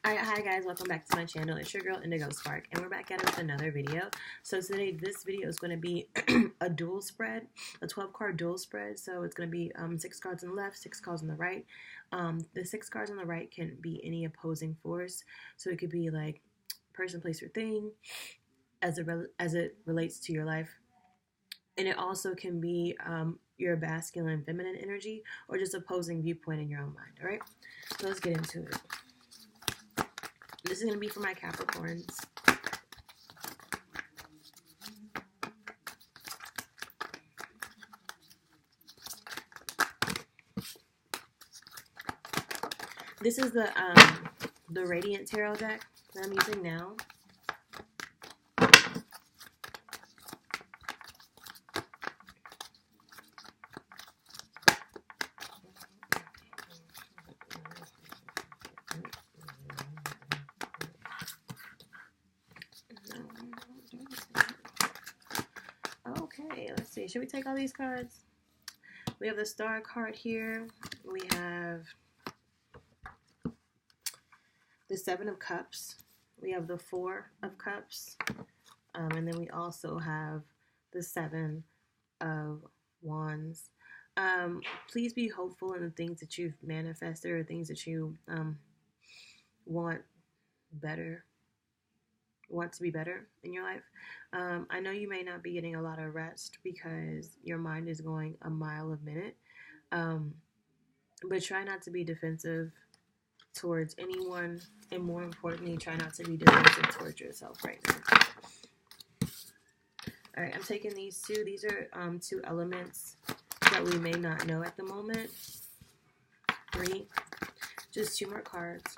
Hi guys, welcome back to my channel. It's your girl Indigo Spark, and we're back at it with another video. So today, this video is going to be a dual spread, a 12-card dual spread. So it's going to be 6 cards on the left, 6 cards on the right. The 6 cards on the right can be any opposing force. So it could be like person, place, or thing as it relates to your life. And it also can be your masculine, feminine energy, or just opposing viewpoint in your own mind. All right, so let's get into it. This is going to be for my Capricorns. This is the Radiant Tarot deck that I'm using now. Okay, let's see. Should we take all these cards? We have the Star card here. We have the 7 of Cups. We have the 4 of Cups. And then we also have the 7 of Wands. Please be hopeful in the things that you've manifested or things that you want to be better in your life. I know you may not be getting a lot of rest because your mind is going a mile a minute. But try not to be defensive towards anyone, and more importantly, try not to be defensive towards yourself right now. All right, I'm taking these two. These are 2 elements that we may not know at the moment. 3, just 2 more cards.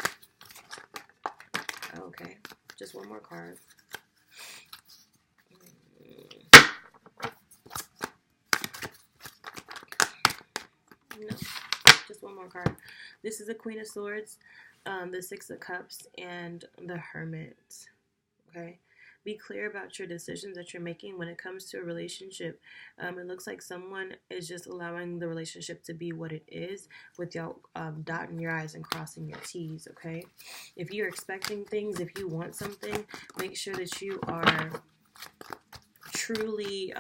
Okay, just 1 more card. No, just 1 more card. This is the Queen of Swords, the 6 of Cups, and the Hermit. Okay, be clear about your decisions that you're making when it comes to a relationship. It looks like someone is just allowing the relationship to be what it is without dotting your I's and crossing your T's, okay? If you're expecting things, if you want something, make sure that you are truly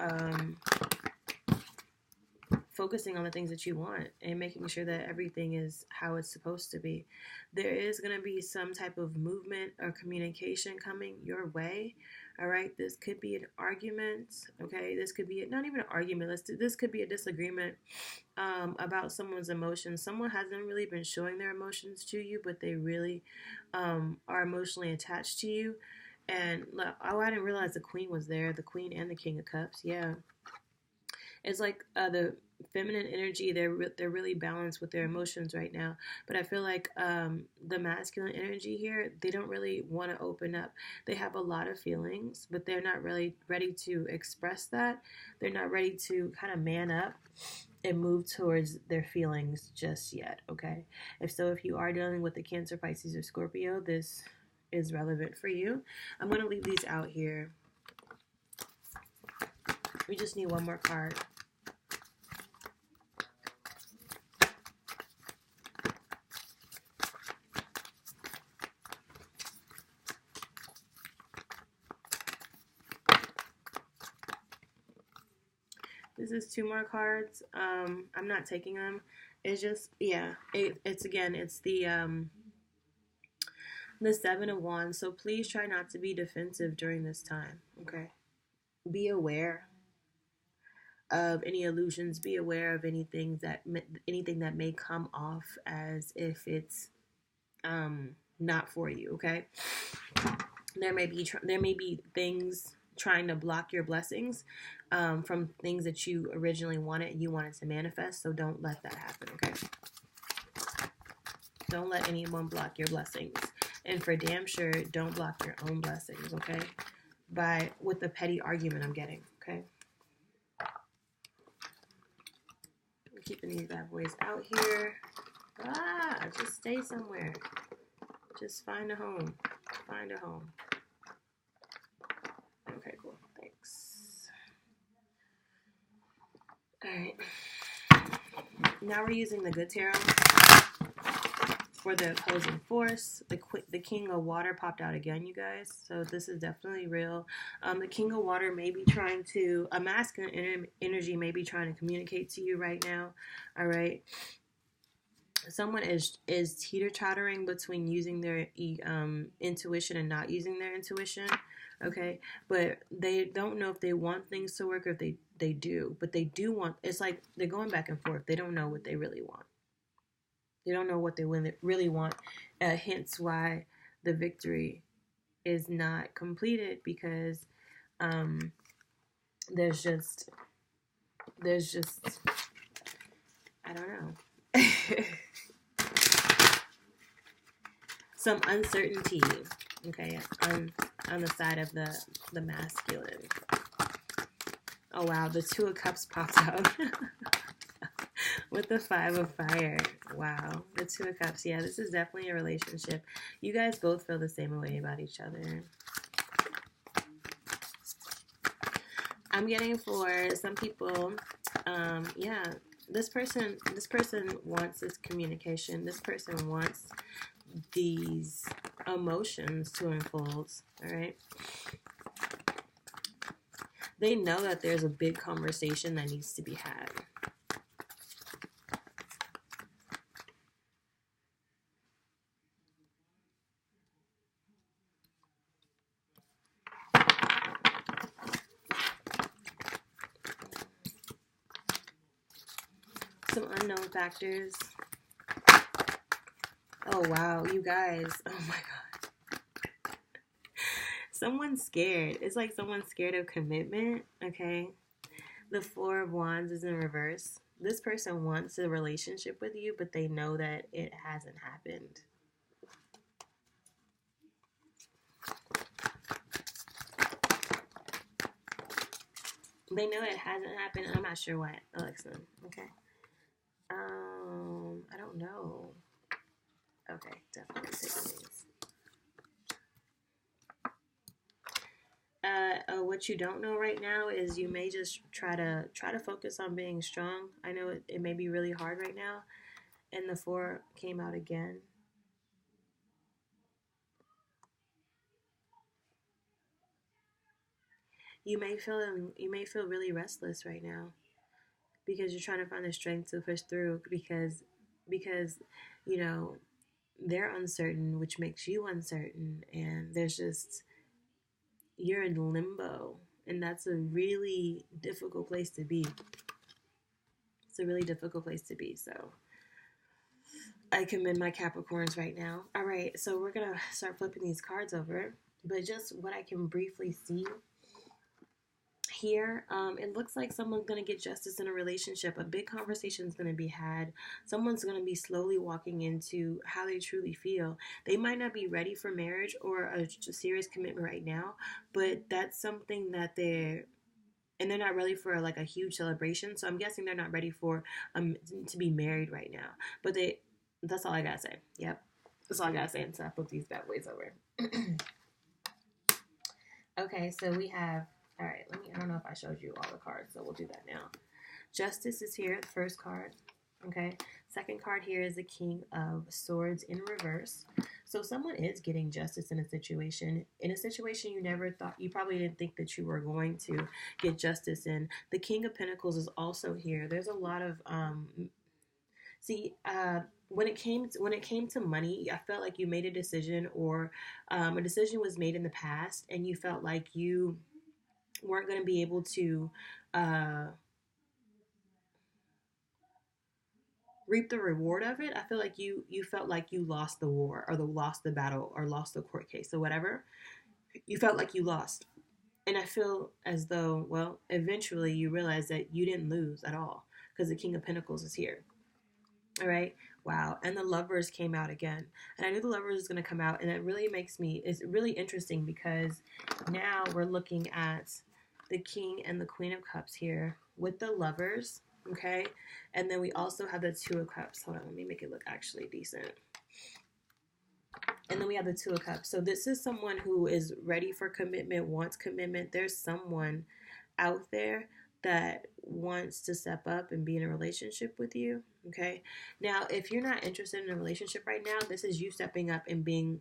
focusing on the things that you want and making sure that everything is how it's supposed to be. There is going to be some type of movement or communication coming your way. All right, this could be an argument. Okay, this could be not even an argument. This could be a disagreement about someone's emotions. Someone hasn't really been showing their emotions to you, but they really are emotionally attached to you. And oh, I didn't realize the Queen was there. The Queen and the King of Cups. Yeah, it's like the feminine energy, they're really balanced with their emotions right now. But I feel like the masculine energy here, they don't really want to open up. They have a lot of feelings, but they're not really ready to express that. They're not ready to kind of man up and move towards their feelings just yet, okay? If you are dealing with the Cancer, Pisces, or Scorpio, this is relevant for you. I'm going to leave these out here. We just need 1 more card. This is 2 more cards. I'm not taking them. It's just, yeah, it's the 7 of Wands. So please try not to be defensive during this time, okay? Be aware of any illusions. Be aware of anything that may come off as if it's not for you, okay? There may be things trying to block your blessings from things that you originally wanted to manifest. So don't let that happen, okay? Don't let anyone block your blessings. And for damn sure, don't block your own blessings, okay? With the petty argument I'm getting, okay? I'm keeping these bad boys out here. Just stay somewhere. Just find a home. Find a home. Okay, cool. Thanks. All right. Now we're using the Good Tarot. for the opposing force. The King of Water popped out again, you guys. So this is definitely real. The King of Water may be trying to, a masculine energy may be trying to communicate to you right now. All right. Someone is teeter-tottering between using their intuition and not using their intuition. Okay, but they don't know if they want things to work or if they do, but they do want. It's like they're going back and forth. They don't know what they really want. They don't know what they really want. Hence why the victory is not completed, because there's just I don't know. Some uncertainty, okay, on the side of the masculine. Oh wow, the Two of Cups popped out with the Five of Fire. Wow, the Two of Cups. Yeah, this is definitely a relationship. You guys both feel the same way about each other. I'm getting for some people, yeah, this person wants this communication. This person wants these emotions to unfold. All right. They know that there's a big conversation that needs to be had. Some unknown factors. Oh wow, you guys. Oh my god. Someone's scared. It's like someone's scared of commitment, okay? The Four of Wands is in reverse. This person wants a relationship with you, but they know that it hasn't happened. They know it hasn't happened. I'm not sure why, Alexa. Okay. I don't know. Okay, definitely taking these. What you don't know right now is you may just try to focus on being strong. I know it may be really hard right now, and the Four came out again. You may feel really restless right now because you're trying to find the strength to push through, because you know they're uncertain, which makes you uncertain, and there's just, you're in limbo, and that's a really difficult place to be. It's a really difficult place to be. So I commend my Capricorns right now. All right, so we're gonna start flipping these cards over, but just what I can briefly see here, it looks like someone's going to get justice in a relationship. A big conversation is going to be had. Someone's going to be slowly walking into how they truly feel. They might not be ready for marriage or a serious commitment right now, but that's something that they're not ready for, like a huge celebration. So I'm guessing they're not ready for to be married right now. But that's all I gotta say. Yep, that's all I gotta say until I flip these bad boys over. Okay, so we have, all right, I don't know if I showed you all the cards, so we'll do that now. Justice is here, the first card. Okay, second card here is the King of Swords in reverse. So someone is getting justice in a situation you never thought, you probably didn't think that you were going to get justice in. The King of Pentacles is also here. There's a lot of when it came to money, I felt like you made a decision, or a decision was made in the past, and you felt like you weren't going to be able to reap the reward of it. I feel like you felt like you lost the war, or lost the battle, or lost the court case, or whatever. You felt like you lost. And I feel as though, well, eventually you realize that you didn't lose at all, because the King of Pentacles is here. All right. Wow. And the Lovers came out again. And I knew the Lovers was going to come out. And it really it's really interesting, because now we're looking at the King and the Queen of Cups here with the Lovers. Okay. And then we also have the Two of Cups. Hold on. Let me make it look actually decent. And then we have the Two of Cups. So this is someone who is ready for commitment, wants commitment. There's someone out there that wants to step up and be in a relationship with you. Okay. Now, if you're not interested in a relationship right now, this is you stepping up and being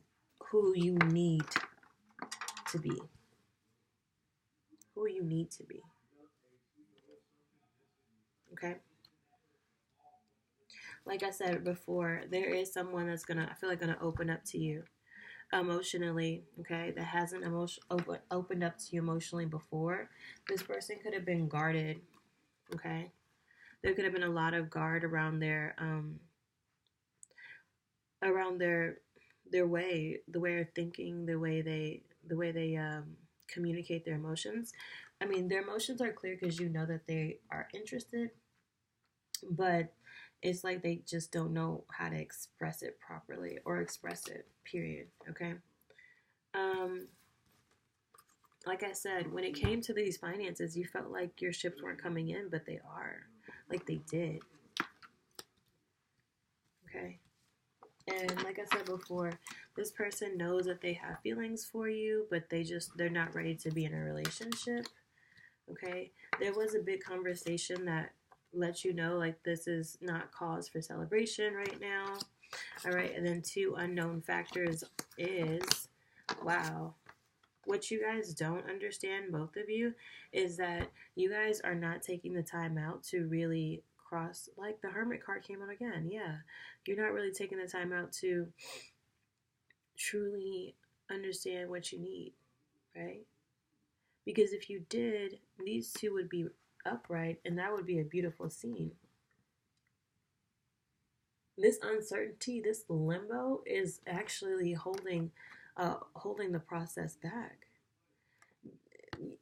who you need to be. Who you need to be. Okay. Like I said before, there is someone that's gonna, I feel like, gonna open up to you emotionally. Okay, that hasn't opened up to you emotionally before. This person could have been guarded. Okay, there could have been a lot of guard around their way, the way of thinking, the way they communicate their emotions. I mean, their emotions are clear because you know that they are interested, but it's like they just don't know how to express it properly or express it, period. Okay. Um, like I said, when it came to these finances, you felt like your ships weren't coming in, but they are. Like they did. Okay. And like I said before, this person knows that they have feelings for you, but they're not ready to be in a relationship. Okay. There was a big conversation that let you know like this is not cause for celebration right now. All right. And then two unknown factors is, wow, what you guys don't understand, both of you, is that you guys are not taking the time out to really cross, like the Hermit card came out again. Yeah. You're not really taking the time out to truly understand what you need, right? Because if you did, these two would be upright and that would be a beautiful scene. This uncertainty, this limbo is actually holding the process back.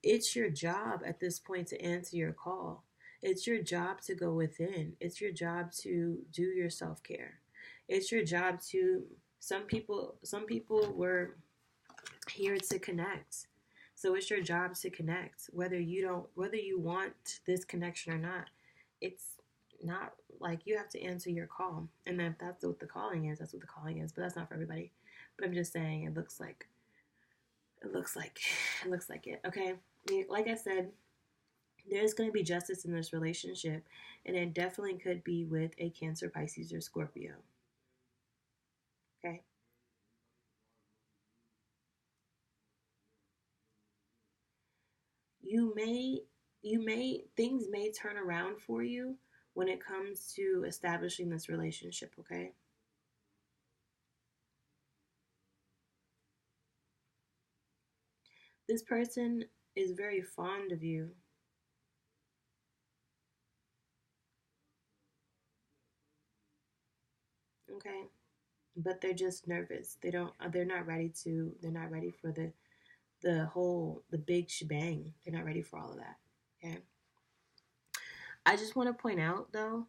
It's your job at this point to answer your call. It's your job to go within. It's your job to do your self-care. It's your job to some people were here to connect. So it's your job to connect whether you want this connection or not. It's not like you have to answer your call. And if that's what the calling is, that's what the calling is, but that's not for everybody. But I'm just saying it looks like it looks like it. Okay. Like I said, there's going to be justice in this relationship, and it definitely could be with a Cancer, Pisces, or Scorpio. Okay. You may things may turn around for you when it comes to establishing this relationship, okay? This person is very fond of you, okay? But they're just nervous. They're not ready for the big shebang. They're not ready for all of that. Okay. I just want to point out though,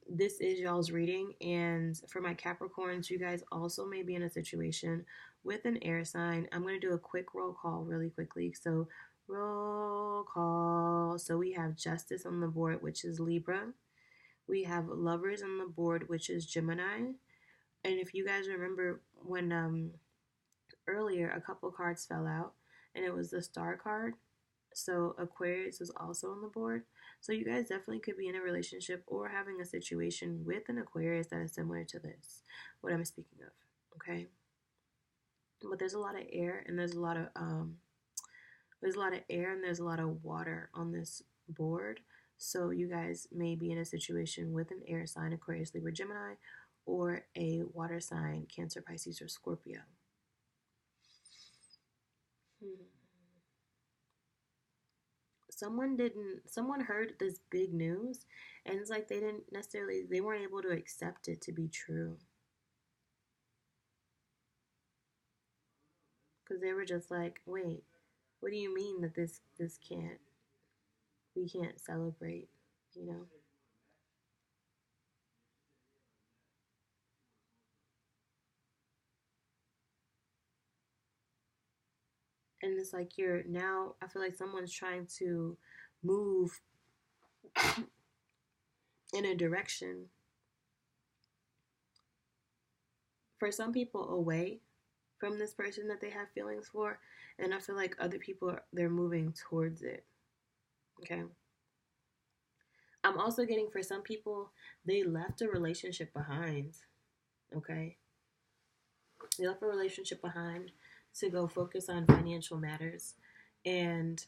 this is y'all's reading, and for my Capricorns, you guys also may be in a situation with an air sign. I'm going to do a quick roll call really quickly. So, roll call. So, we have Justice on the board, which is Libra. We have Lovers on the board, which is Gemini. And if you guys remember when earlier a couple cards fell out, and it was the Star card. So Aquarius is also on the board. So you guys definitely could be in a relationship or having a situation with an Aquarius that is similar to this, what I'm speaking of. Okay. But there's a lot of air and there's a lot of air and there's a lot of water on this board. So you guys may be in a situation with an air sign, Aquarius, Libra, Gemini, or a water sign, Cancer, Pisces, or Scorpio. Hmm. Someone heard this big news, and it's like they weren't able to accept it to be true, because they were just like, wait, what do you mean that this can't we can't celebrate, you know? And it's like you're now, I feel like someone's trying to move in a direction, for some people, away from this person that they have feelings for, and I feel like other people they're moving towards it. Okay. I'm also getting for some people, they left a relationship behind. Okay. They left a relationship behind to go focus on financial matters. And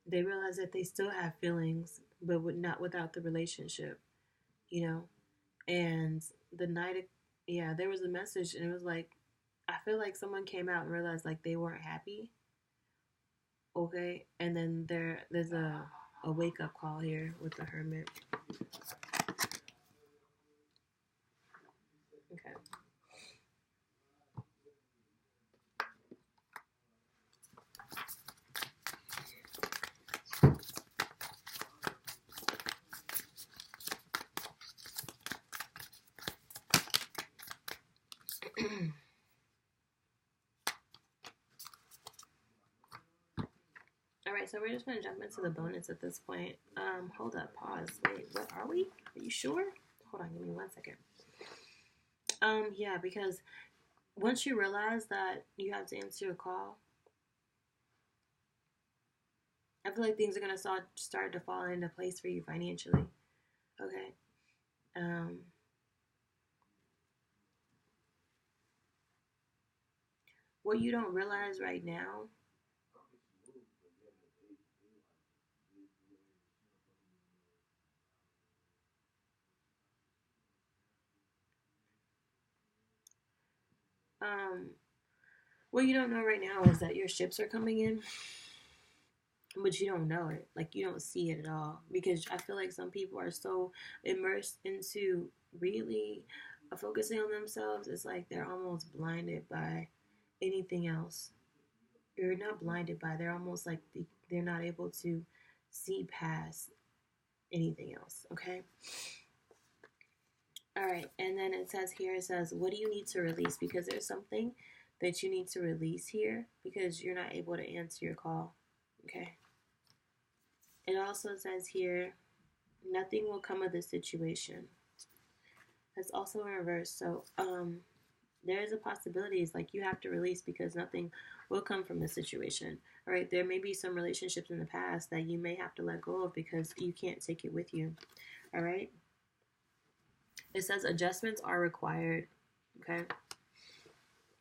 they realize that they still have feelings, but not without the relationship, you know? And the night, yeah, there was a message, and it was like, I feel like someone came out and realized like they weren't happy. Okay. And then there's a wake up call here with the hermit. Okay. All right, so we're just gonna jump into the bonus at this point. Hold up, pause. Wait, what are we? Are you sure? Hold on, give me 1 second. Yeah, because once you realize that you have to answer a call, I feel like things are gonna start to fall into place for you financially. Okay. Um, what you don't realize right now, um, what you don't know right now is that your ships are coming in, but you don't know it. Like you don't see it at all because I feel like some people are so immersed into really focusing on themselves. It's like they're almost blinded by anything else. You're not blinded by. They're almost like they're not able to see past anything else. Okay. All right. And then it says here, it says, what do you need to release? Because there's something that you need to release here because you're not able to answer your call. Okay. It also says here, nothing will come of this situation. That's also in reverse. So, there is a possibility it's like you have to release because nothing will come from this situation. All right. There may be some relationships in the past that you may have to let go of because you can't take it with you. All right. It says adjustments are required. Okay.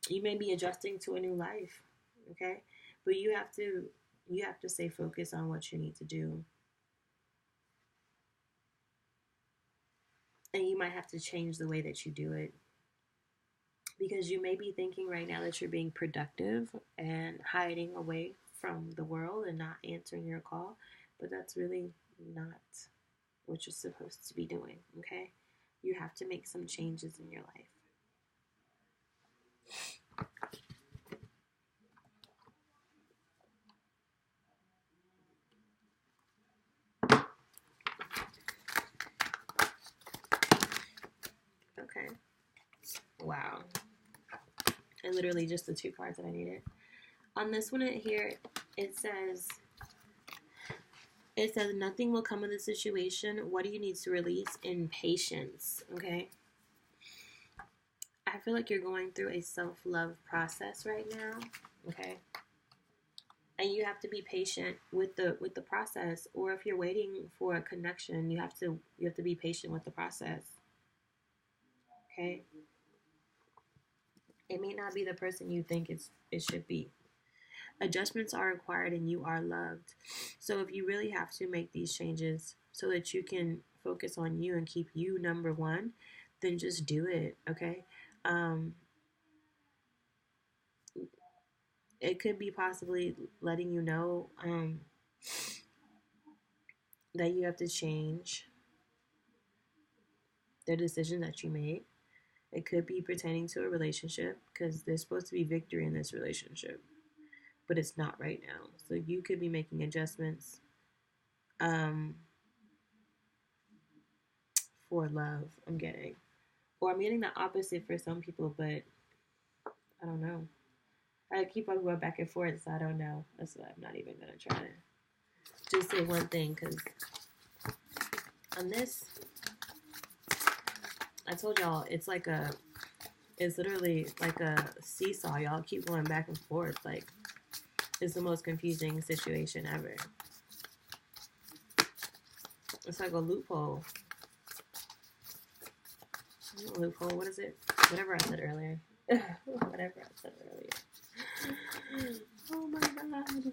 You may be adjusting to a new life. Okay. But you have to stay focused on what you need to do. And you might have to change the way that you do it. Because you may be thinking right now that you're being productive and hiding away from the world and not answering your call, but that's really not what you're supposed to be doing, okay? You have to make some changes in your life. Okay. Wow. And literally just the two cards that I needed. On this one here, it says nothing will come of the situation. What do you need to release? In patience, okay? I feel like you're going through a self-love process right now, okay? And you have to be patient with the process, or if you're waiting for a connection, you have to be patient with the process, okay? It may not be the person you think it should be. Adjustments are required and you are loved. So if you really have to make these changes so that you can focus on you and keep you number one, then just do it, okay? It could be possibly letting you know that you have to change the decision that you made. It could be pertaining to a relationship because there's supposed to be victory in this relationship, but it's not right now. So you could be making adjustments um, for love, I'm getting. Or I'm getting the opposite for some people, but I don't know. I keep on going back and forth, so I don't know. That's why I'm not even going to try to just say one thing because on this, I told y'all it's literally like a seesaw. Y'all keep going back and forth. Like, it's the most confusing situation ever. It's like a loophole. Loophole, what is it? Whatever I said earlier. Whatever I said earlier. Oh my god.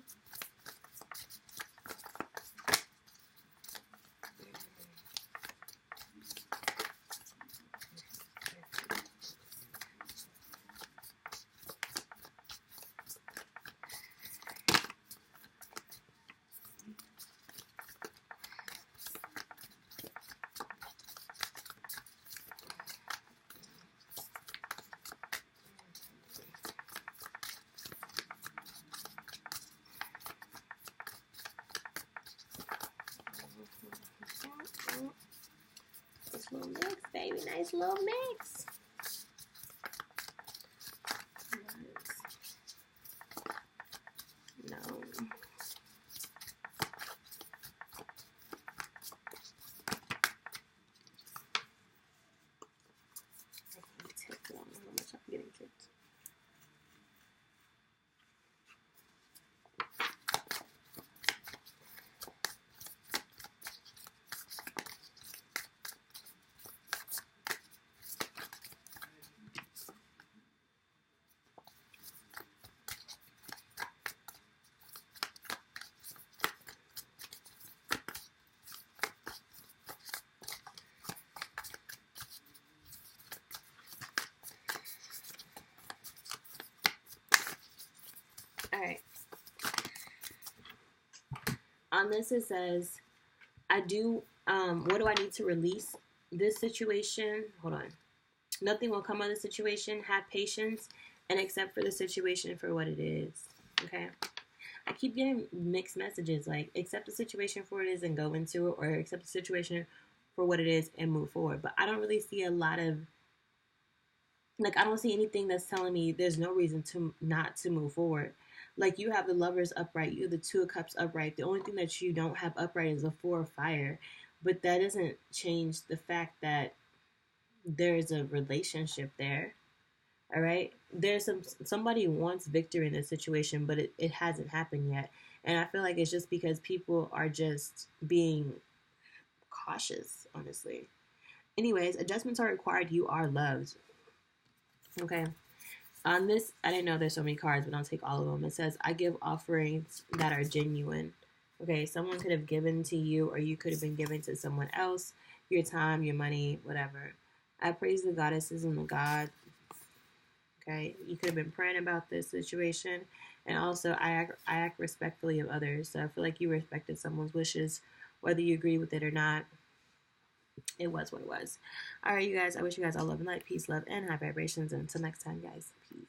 Nice little mix, baby. Nice little mix. No. I don't know how much I'm getting tipped. All right. On this, it says, what do I need to release this situation? Hold on. Nothing will come of the situation. Have patience and accept for the situation for what it is. Okay. I keep getting mixed messages, like accept the situation for what it is and go into it, or accept the situation for what it is and move forward. But I don't really see a lot of, like, I don't see anything that's telling me there's no reason to not to move forward. Like, you have the Lovers upright, you have the Two of Cups upright. The only thing that you don't have upright is a Four of Fire. But that doesn't change the fact that there's a relationship there. All right. There's somebody wants victory in this situation, but it hasn't happened yet. And I feel like it's just because people are just being cautious, honestly. Anyways, adjustments are required. You are loved. Okay. On this, I didn't know there's so many cards, but I'll take all of them. It says, I give offerings that are genuine. Okay, someone could have given to you, or you could have been given to someone else, your time, your money, whatever. I praise the goddesses and the God. Okay, you could have been praying about this situation. And also, I act respectfully of others. So I feel like you respected someone's wishes, whether you agree with it or not. It was what it was. All right, you guys, I wish you guys all love and light, peace, love, and high vibrations. And until next time, guys, peace.